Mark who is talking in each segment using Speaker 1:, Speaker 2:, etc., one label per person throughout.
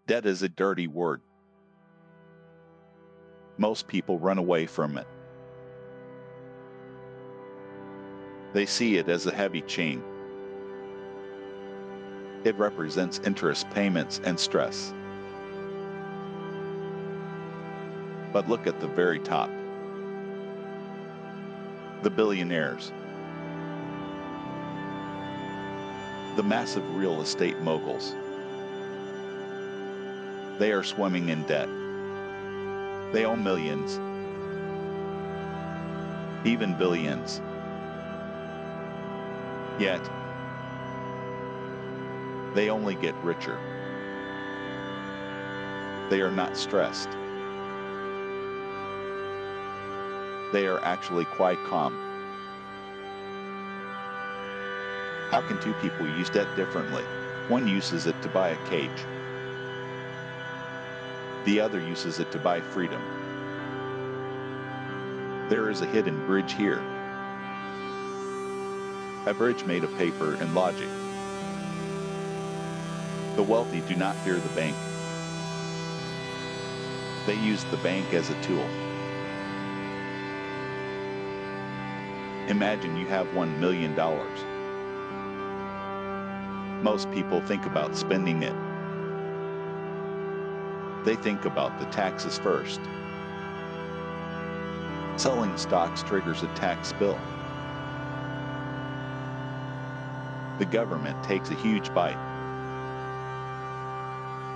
Speaker 1: Debt is a dirty word. Most people run away from it. They see it as a heavy chain. It represents interest payments and stress. But look at the very top. The billionaires. The massive real estate moguls. They are swimming in debt. They owe millions, even billions. Yet, they only get richer. They are not stressed. They are actually quite calm. How can two people use debt differently? One uses it to buy a cage. The other uses it to buy freedom. There is a hidden bridge here. A bridge made of paper and logic. The wealthy do not fear the bank. They use the bank as a tool. Imagine you have $1 million. Most people think about spending it. They think about the taxes first. Selling stocks triggers a tax bill. The government takes a huge bite.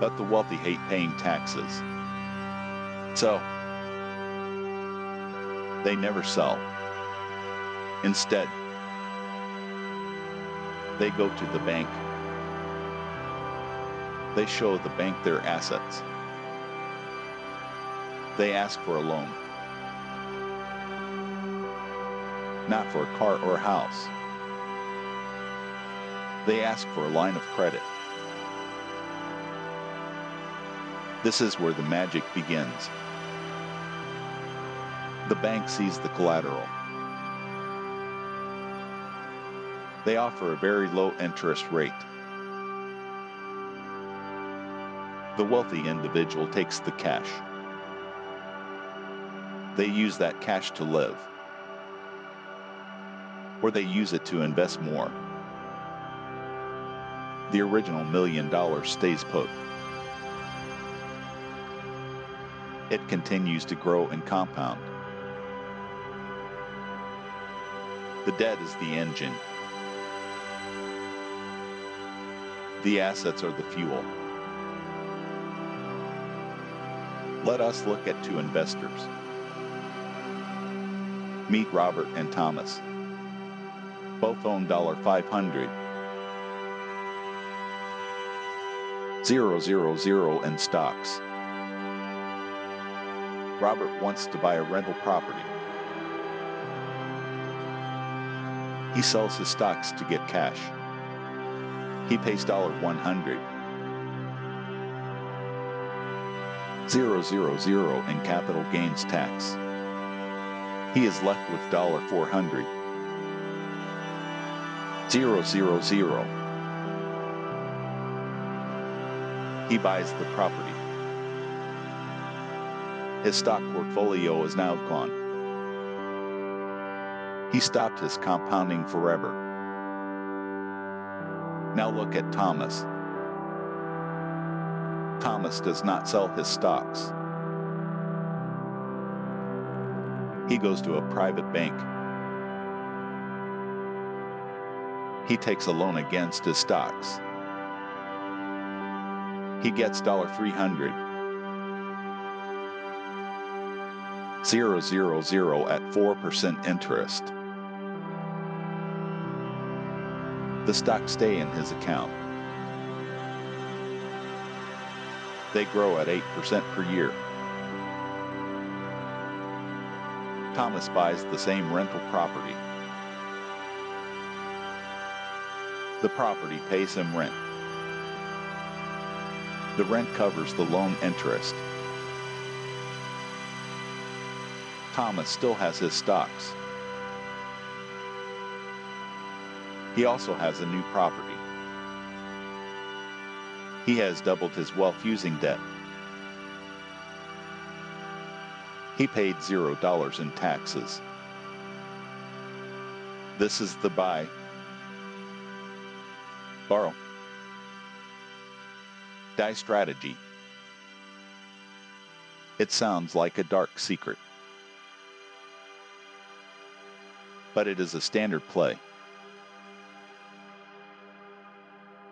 Speaker 1: But the wealthy hate paying taxes. So, they never sell. Instead, they go to the bank. They show the bank their assets. They ask for a loan. Not for a car or a house. They ask for a line of credit. This is where the magic begins. The bank sees the collateral. They offer a very low interest rate. The wealthy individual takes the cash. They use that cash to live, or they use it to invest more. The original $1 million stays put. It continues to grow and compound. The debt is the engine. The assets are the fuel. Let us look at two investors. Meet Robert and Thomas. Both own $500. 000 in stocks. Robert wants to buy a rental property. He sells his stocks to get cash. He pays $100. 000 in capital gains tax. He is left with $400. 000. He buys the property. His stock portfolio is now gone. He stopped his compounding forever. Now look at Thomas. Thomas does not sell his stocks. He goes to a private bank. He takes a loan against his stocks. He gets $300. 000 at 4% interest. The stocks stay in his account. They grow at 8% per year. Thomas buys the same rental property. The property pays him rent. The rent covers the loan interest. Thomas still has his stocks. He also has a new property. He has doubled his wealth using debt. He paid $0 in taxes. This is the buy, borrow, die strategy. It sounds like a dark secret, but it is a standard play.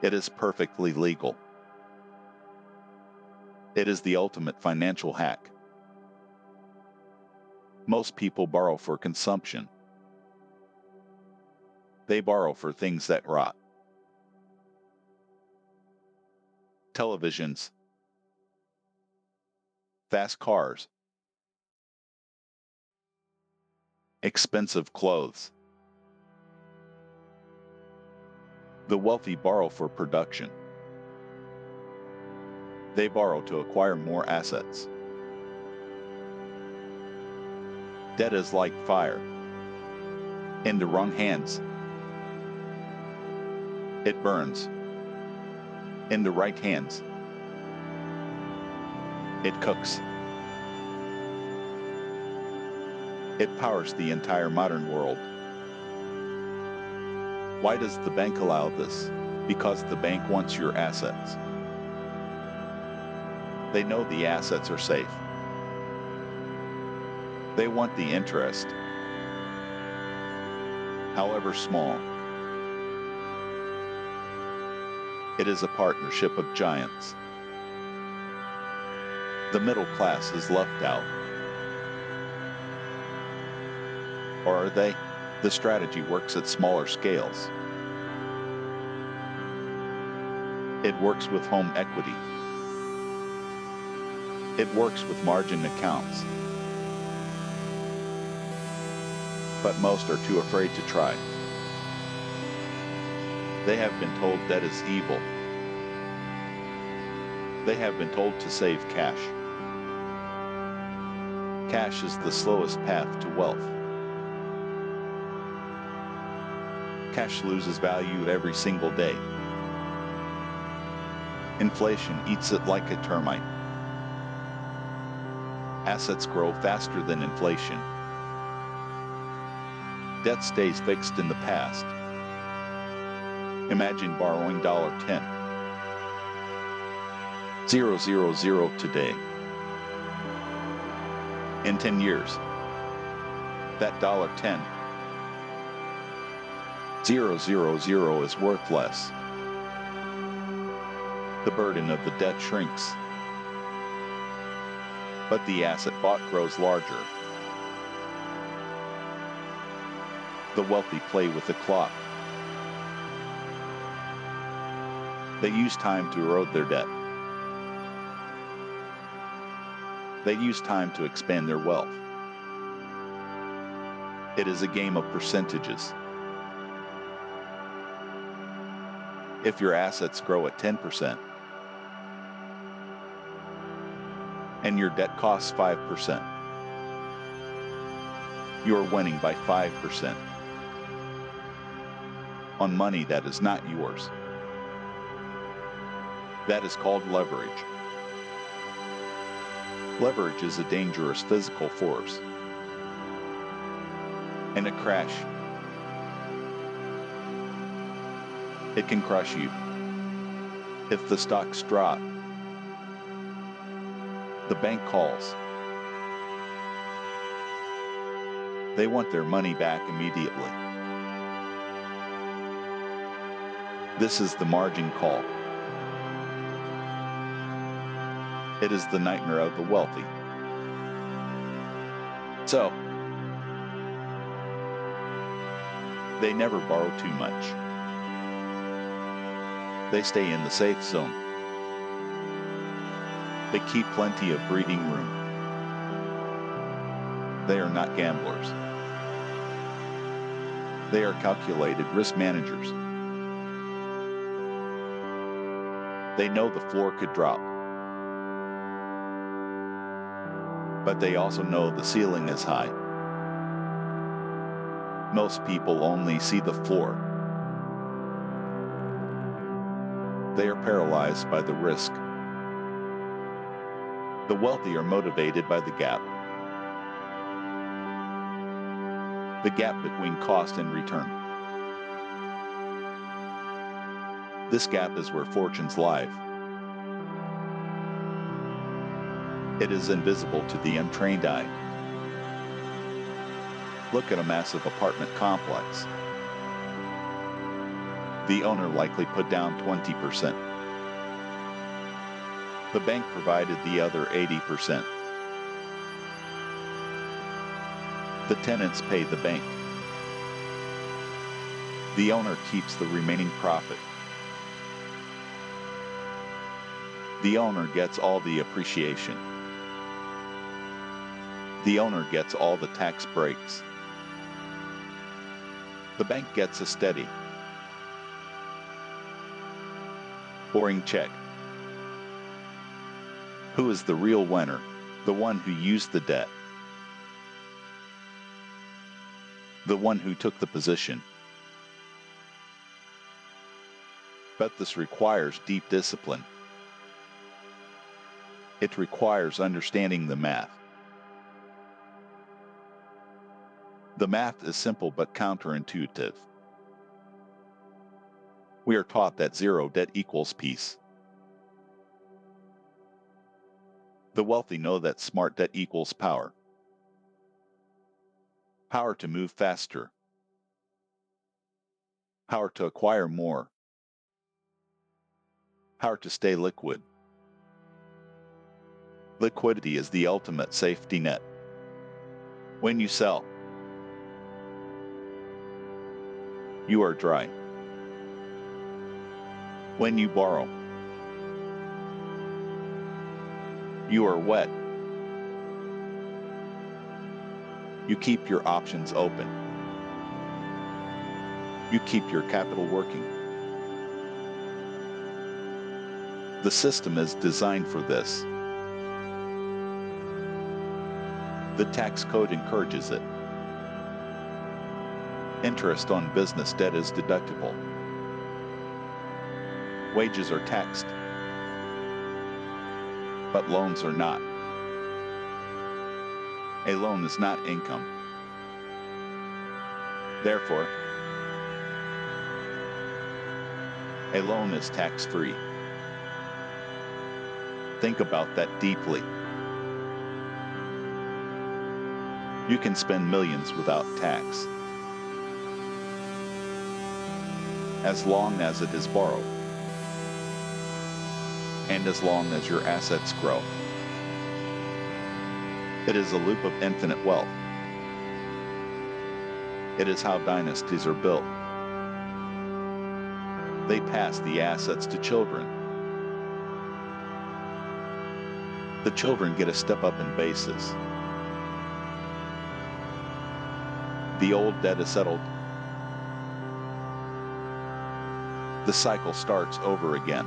Speaker 1: It is perfectly legal. It is the ultimate financial hack. Most people borrow for consumption. They borrow for things that rot. Televisions, fast cars, expensive clothes. The wealthy borrow for production. They borrow to acquire more assets. Debt is like fire. In the wrong hands, it burns. In the right hands, it cooks. It powers the entire modern world. Why does the bank allow this? Because the bank wants your assets. They know the assets are safe. They want the interest, however small. It is a partnership of giants. The middle class is left out. Or are they? The strategy works at smaller scales. It works with home equity. It works with margin accounts. But most are too afraid to try. They have been told debt is evil. They have been told to save cash. Cash is the slowest path to wealth. Cash loses value every single day. Inflation eats it like a termite. Assets grow faster than inflation. Debt stays fixed in the past. Imagine borrowing $10. 000 today. In 10 years, that $10 000 is worth less. The burden of the debt shrinks, but the asset bought grows larger. The wealthy play with the clock. They use time to erode their debt. They use time to expand their wealth. It is a game of percentages. If your assets grow at 10% and your debt costs 5%, you are winning by 5% on money that is not yours. That is called leverage. Leverage is a dangerous physical force. In a crash, it can crush you. If the stocks drop, the bank calls. They want their money back immediately. This is the margin call. It is the nightmare of the wealthy. So, they never borrow too much. They stay in the safe zone. They keep plenty of breathing room. They are not gamblers. They are calculated risk managers. They know the floor could drop, but they also know the ceiling is high. Most people only see the floor. They are paralyzed by the risk. The wealthy are motivated by the gap. The gap between cost and return. This gap is where fortunes lie. It is invisible to the untrained eye. Look at a massive apartment complex. The owner likely put down 20%. The bank provided the other 80%. The tenants pay the bank. The owner keeps the remaining profit. The owner gets all the appreciation. The owner gets all the tax breaks. The bank gets a steady, boring check. Who is the real winner? The one who used the debt. The one who took the position. But this requires deep discipline. It requires understanding the math. The math is simple but counterintuitive. We are taught that zero debt equals peace. The wealthy know that smart debt equals power. Power to move faster. Power to acquire more. Power to stay liquid. Liquidity is the ultimate safety net. When you sell, you are dry. When you borrow, you are wet. You keep your options open. You keep your capital working. The system is designed for this. The tax code encourages it. Interest on business debt is deductible. Wages are taxed, but loans are not. A loan is not income. Therefore, a loan is tax-free. Think about that deeply. You can spend millions without tax, as long as it is borrowed, and as long as your assets grow. It is a loop of infinite wealth. It is how dynasties are built. They pass the assets to children. The children get a step up in basis. The old debt is settled. The cycle starts over again.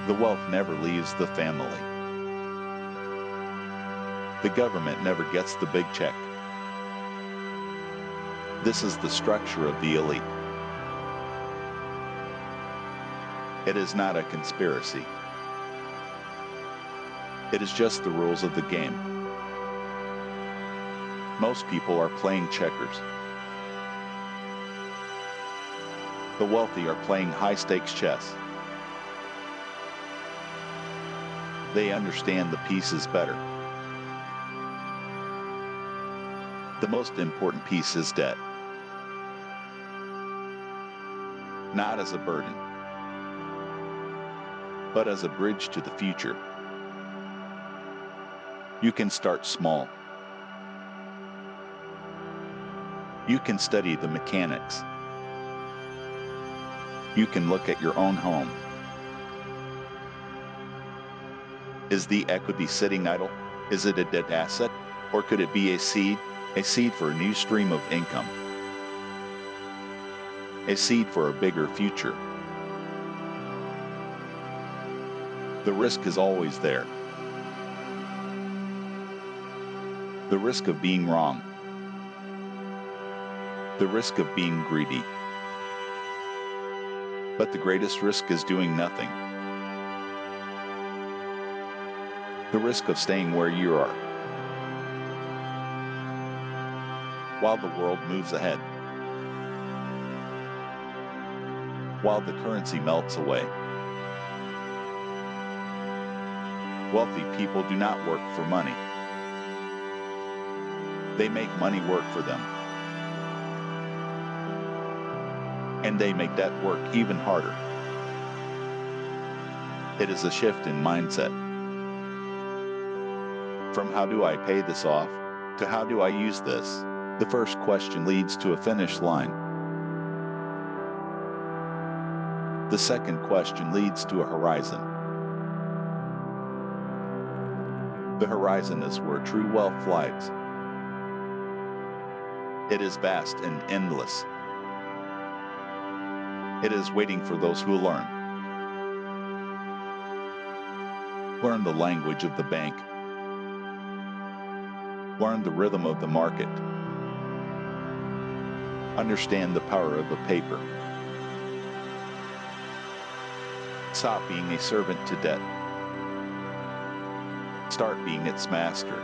Speaker 1: The wealth never leaves the family. The government never gets the big check. This is the structure of the elite. It is not a conspiracy. It is just the rules of the game. Most people are playing checkers. The wealthy are playing high-stakes chess. They understand the pieces better. The most important piece is debt. Not as a burden, but as a bridge to the future. You can start small. You can study the mechanics. You can look at your own home. Is the equity sitting idle? Is it a dead asset? Or could it be a seed for a new stream of income? A seed for a bigger future. The risk is always there. The risk of being wrong. The risk of being greedy. But the greatest risk is doing nothing. The risk of staying where you are, while the world moves ahead, while the currency melts away. Wealthy people do not work for money. They make money work for them. And they make that work even harder. It is a shift in mindset. From how do I pay this off, to how do I use this? The first question leads to a finish line. The second question leads to a horizon. The horizon is where true wealth lies. It is vast and endless. It is waiting for those who learn. Learn the language of the bank. Learn the rhythm of the market. Understand the power of the paper. Stop being a servant to debt. Start being its master.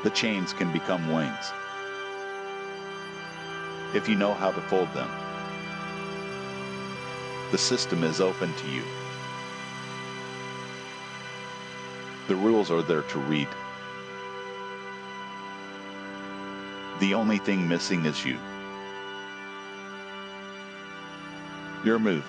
Speaker 1: The chains can become wings if you know how to fold them. The system is open to you. The rules are there to read. The only thing missing is you. Your move.